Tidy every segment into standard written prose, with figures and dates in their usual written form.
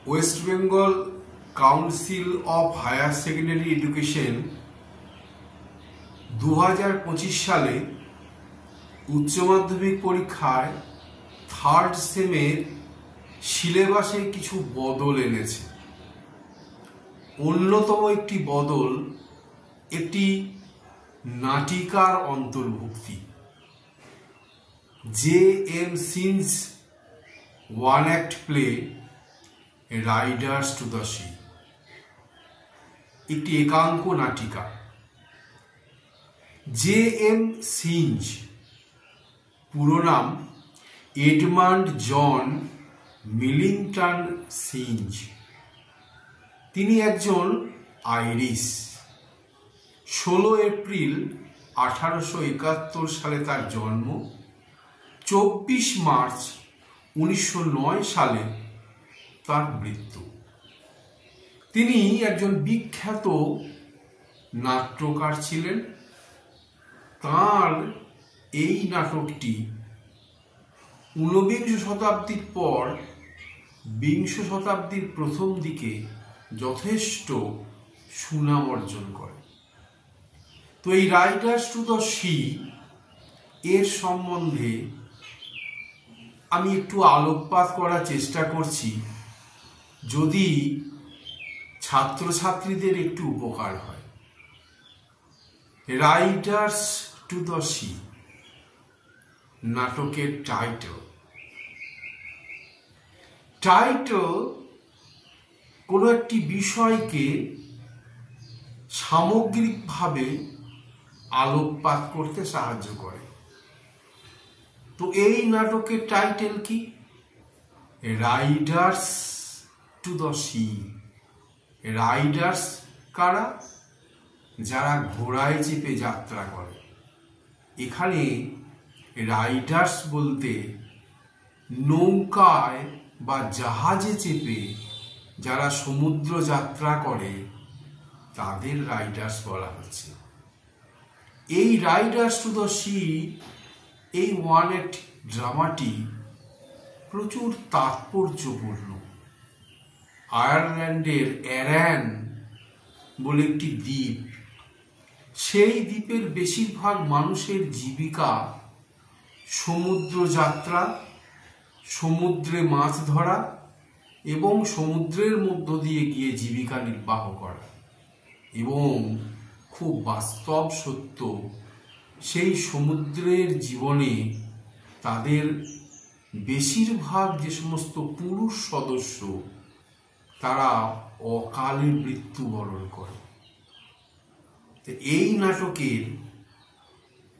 West Bengal council of higher secondary education 2025 সালে উচ্চ মাধ্যমিক পরীক্ষায় থার্ড সেমের সিলেবাসে কিছু বদল এনেছে। অন্যতম একটি বদল একটি নাটিকার অন্তর্ভুক্তি। J.M. Synge's one act play Riders to the C একটি একাঙ্ক নাটিকা। J.M. Synge পুরো নাম এডমান্ড জন মিলিংটন সিঞ্জ। তিনি একজন আইরিশ। 16 এপ্রিল 1871 সালে তার জন্ম। 24 মার্চ 1909 সালে তার মৃত্যু। তিনি একজন বিখ্যাত নাট্যকার ছিলেন। তার এই নাটকটি 19বিংশ শতাব্দীর পর বিংশ শতাব্দীর প্রথম দিকে যথেষ্ট সুনাম অর্জন করে। তো এই রাইডার্স টু দ্য সি এর সম্বন্ধে আমি একটু আলোকপাত করার চেষ্টা করছি, যদি ছাত্রছাত্রীদের একটু উপকার হয়। রাইডার্স টু দ্য সি নাটকের টাইটেল কোনো একটি বিষয়কে সামগ্রিকভাবে আলোকপাত করতে সাহায্য করে। তো এই নাটকের টাইটেল কি? Riders to the C. Riders কারা? যারা ঘোড়ায় চেপে যাত্রা করে। এখানে রাইডার্স বলতে নৌকায় বা জাহাজে চেপে যারা সমুদ্র যাত্রা করে তাদের রাইডার্স বলা হচ্ছে। এই রাইডার্স টু দ্য সি এই ওয়ান অ্যাক্ট ড্রামাটি প্রচুর তাৎপর্যপূর্ণ। আয়ারল্যান্ডের অ্যারান বলে একটি দ্বীপ, সেই দ্বীপের বেশিরভাগ মানুষের জীবিকা সমুদ্র যাত্রা, সমুদ্রে মাছ ধরা এবং সমুদ্রের মধ্য দিয়ে গিয়ে জীবিকা নির্বাহ করা। এবং খুব বাস্তব সত্য, সেই সমুদ্রের জীবনে তাদের বেশিরভাগ যে সমস্ত পুরুষ সদস্য তারা অকালে মৃত্যুবরণ করে। এই নাটকের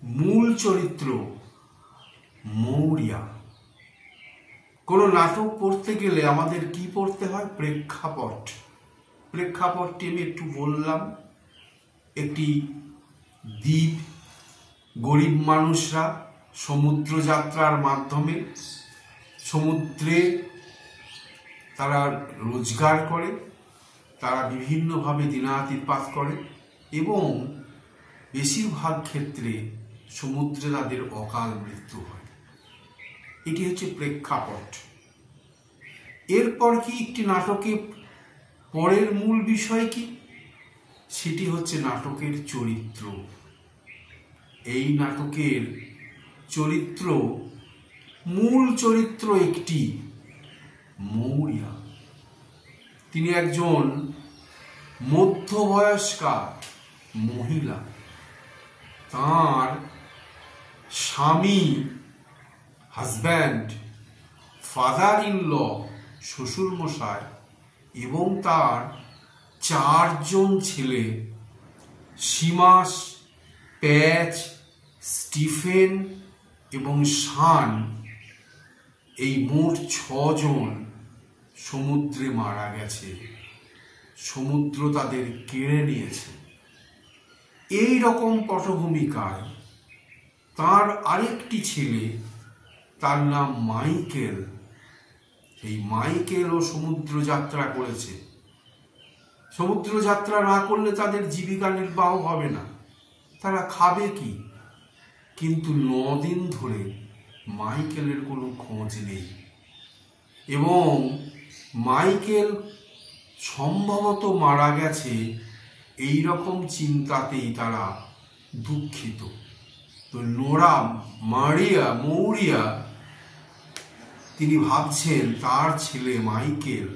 মূল চরিত্র মৌরিয়া। কোনো নাটক পড়তে গেলে আমাদের কি পড়তে হয়? প্রেক্ষাপট। প্রেক্ষাপটটি আমি একটু বললাম। একটি দ্বীপ, গরিব মানুষরা সমুদ্র যাত্রার মাধ্যমে সমুদ্রে তারা রোজগার করে, তারা বিভিন্নভাবে দিনাতিপাত করে এবং বেশিরভাগ ক্ষেত্রে সমুদ্রে তাদের অকাল মৃত্যু হয়। এটি হচ্ছে প্রেক্ষাপট। এরপর কি একটি নাটকে পরের মূল বিষয় কি? সেটি হচ্ছে নাটকের চরিত্র। এই নাটকের চরিত্র, মূল চরিত্র একটি মৌরিয়া। তিনি একজন মধ্যবয়স্কা মহিলা। তার স্বামী, হাজব্যান্ড, ফাদার ইন ল, শ্বশুরমশাই এবং তার 4 জন ছেলে, সীমাস, প্যাচ, স্টিফেন এবং শান, এই মোট 6 জন সমুদ্রে মারা গেছে। সমুদ্র তাদের কেড়ে নিয়েছে। এই রকম পটভূমিকায় তার আরেকটি ছেলে, তার নাম মাইকেল। এই মাইকেলও সমুদ্র যাত্রা করেছে। সমুদ্র যাত্রা না করলে তাদের জীবিকা নির্বাহ হবে না, তারা খাবে কি? কিন্তু 9 দিন ধরে মাইকেলের কোনো খোঁজ নেই এবং মাইকেল সম্ভবত মারা গেছে এই রকম চিন্তাতেই তারা দুঃখিত। তো নোরা মৌরিয়া তিনি ভাবছেন তার ছেলে মাইকেল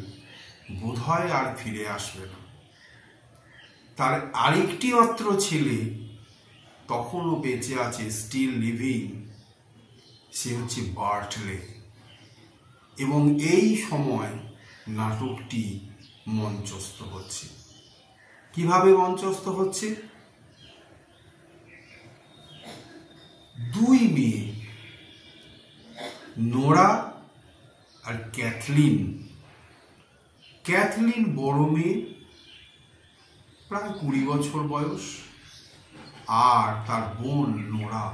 বোধহয় আর ফিরে আসবে না। তার আরেকটি মাত্র ছেলে তখনও বেঁচে আছে, স্টিল লিভিং, সে হচ্ছে বার্টলে। এবং এই সময় নাটকটি মঞ্চস্থ হচ্ছে। কিভাবে মঞ্চস্থ হচ্ছে? দুই মেয়ে, নোরা আর ক্যাথলিন। ক্যাথলিন বড় মেয়ে, প্রায় 20 বছর বয়স, আর তার বোন নোরা।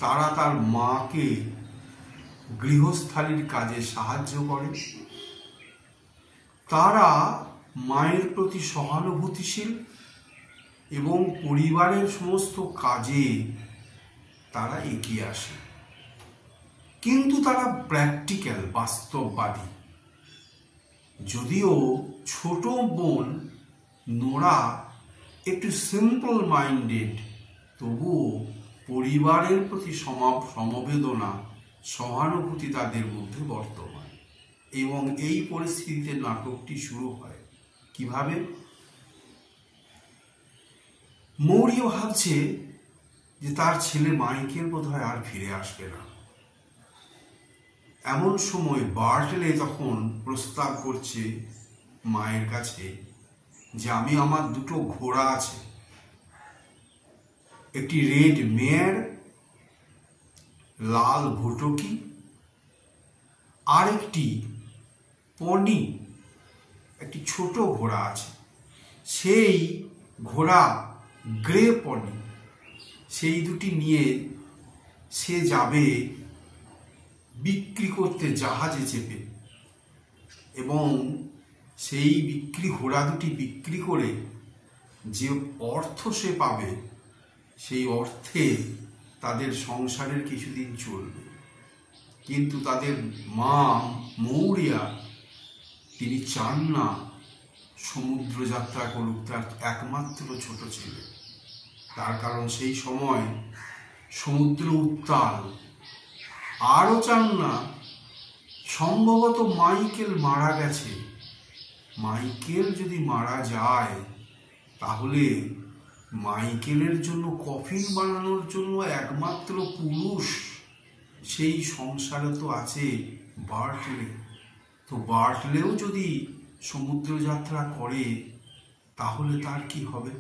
তারা তার মাকে গৃহস্থালির কাজে সাহায্য করে। তারা মায়ের প্রতি সহানুভূতিশীল এবং পরিবারের সমস্ত কাজে তারা এগিয়ে আসে। কিন্তু তারা প্র্যাকটিক্যাল, বাস্তববাদী। যদিও ছোট বোন নোরা একটু সিম্পল মাইন্ডেড, তবুও পরিবারের প্রতি সমবেদনা, সহানুভূতি তাদের মধ্যে বর্তমান। এবং এই পরিস্থিতিতে নাটকটি শুরু হয় কিভাবে? মৌরিয়া ভাবছে যে তার ছেলে মাইকেল বোধহয় আর ফিরে আসবে না। এমন সময় বার্টলে তখন প্রস্তাব করছে মায়ের কাছে যে আমি আমার দুটো ঘোড়া আছে, একটি রেড মেয়ার, লাল ভুটকি, আর একটি পনি, একটি ছোট ঘোড়া আছে। সেই ঘোড়া গ্রে পনি, সেই দুটি নিয়ে সে যাবে বিক্রি করতে জাহাজে চেপে, এবং সেই ঘোড়া দুটি বিক্রি করে যে অর্থ সে পাবে, সেই অর্থে তাদের সংসারের কিছুদিন চলবে। কিন্তু তাদের মা মৌরিয়া তিনি চান না সমুদ্র যাত্রা করুক তার একমাত্র ছোট ছেলে। তার কারণ সেই সময় সমুদ্র উত্তাল। আরও চান না, সম্ভবত মাইকেল মারা গেছে। মাইকেল যদি মারা যায় তাহলে মাইকেলের জন্য কফিন বানানোর জন্য একমাত্র পুরুষ সেই সংসারে তো আছে বার্টলে। তো বার্টলেও যদি সমুদ্র যাত্রা করে তাহলে তার কি হবে?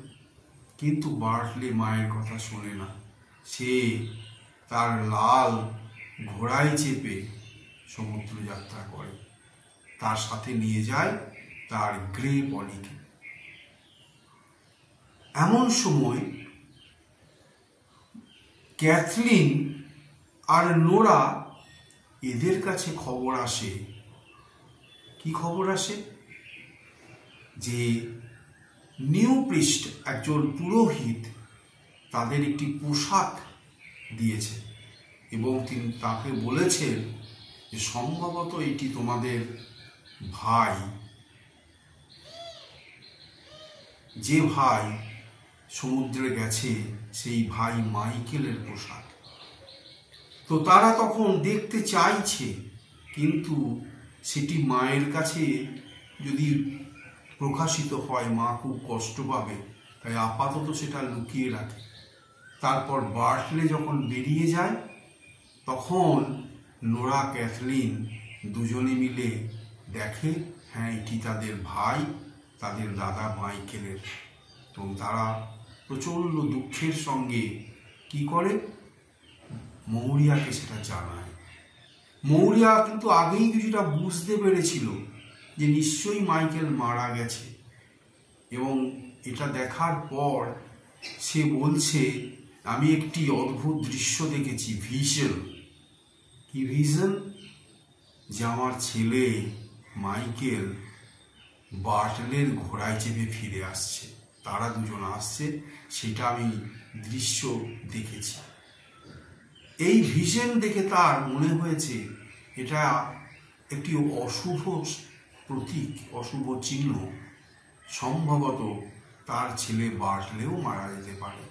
কিন্তু বার্টলে মায়ের কথা শোনে না। সে তার লাল ঘোড়ায় চেপে সমুদ্র যাত্রা করে, তার সাথে নিয়ে যায় তার গ্রে পনিকে। এমন সময় ক্যাথলিন আর নোরা এদের কাছে খবর আসে। কি খবর আসে? যে নিউ প্রিস্ট, একজন পুরোহিত, তাদের একটি পোশাক দিয়েছে এবং তিনি তাকে বলেছেন যে সম্ভবত এটি তোমাদের ভাই, যে ভাই সমুদ্রে গেছে সেই ভাই মাইকেলের পোশাক। তো তারা তখন দেখতে চাইছে, কিন্তু সেটি মায়ের কাছে যদি প্রকাশিত হয় মা খুব কষ্ট পাবে, তাই আপাতত সেটা লুকিয়ে রাখে। তারপর বার্টলে যখন বেরিয়ে যায় তখন নোরা ক্যাথলিন দুজনে মিলে দেখে হ্যাঁ এটি তাদের ভাই, তাদের দাদা মাইকেলের। এবং তারা প্রচণ্ড দুঃখের সঙ্গে কি করে, মৌরিয়াকে সেটা জানায়। মৌরিয়া কিন্তু আগেই কিছুটা বুঝতে পেরেছিল যে নিশ্চয়ই মাইকেল মারা গেছে, এবং এটা দেখার পর সে বলছে আমি একটি অদ্ভুত দৃশ্য দেখেছি, ভিশন। কি ভিশন? যে আমার ছেলে মাইকেল বার্টলের ঘোড়ায় চেপে ফিরে আসছে, তারা দুজন আসছে, সেটা আমি দৃশ্য দেখেছি। এই ভিশন দেখে তার মনে হয়েছে এটা একটি অশুভ প্রতীক, অশুভ চিহ্ন, সম্ভবত তার ছেলে বার্টলেও মারা যেতে পারে।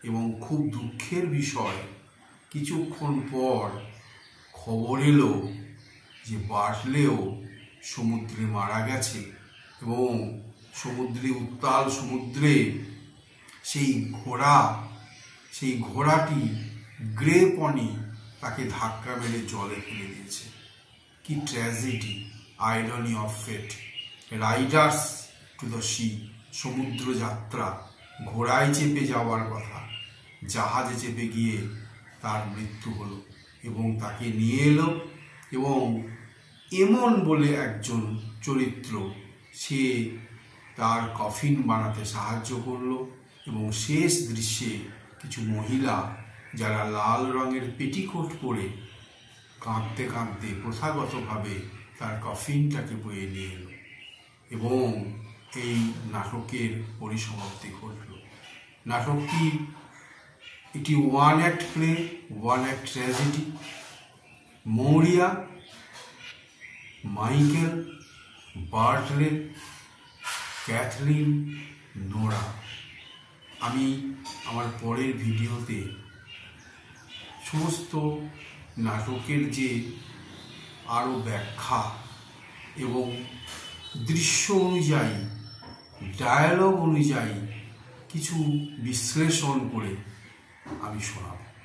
এবং খুব দুঃখের বিষয়, কিছুক্ষণ পর খবর এলো যে বার্টলেও সমুদ্রে মারা গেছে এবং সমুদ্রে, উত্তাল সমুদ্রে সেই ঘোড়াটি গ্রে পনি তাকে ধাক্কা মেরে জলে ফেলে দিয়েছে। কি tragedy, irony of fate. Riders to the sea, সমুদ্র যাত্রা, ঘোড়ায় চেপে যাওয়ার কথা, জাহাজে চেপে গিয়ে তার মৃত্যু হলো এবং তাকে নিয়ে এলো এবং এমন বলে একজন চরিত্র, সে তার কফিন বানাতে সাহায্য করলো এবং শেষ দৃশ্যে কিছু মহিলা যারা লাল রঙের পেটিকোট পরে কাঁদতে কাঁদতে প্রথাগতভাবে তার কফিনটাকে বয়ে নিয়ে এলো এবং এই নাটকের পরিসমাপ্তি ঘটল। নাটকটি একটি one act play, one act tragedy. Maurya, Michael, Bartley, Cathleen, Nora. আমি আমার পরের ভিডিওতে সমস্ত নাটকের যে আরও ব্যাখ্যা এবং দৃশ্য অনুযায়ী, ডায়ালগ অনুযায়ী কিছু বিশ্লেষণ করে আমি শোনাব।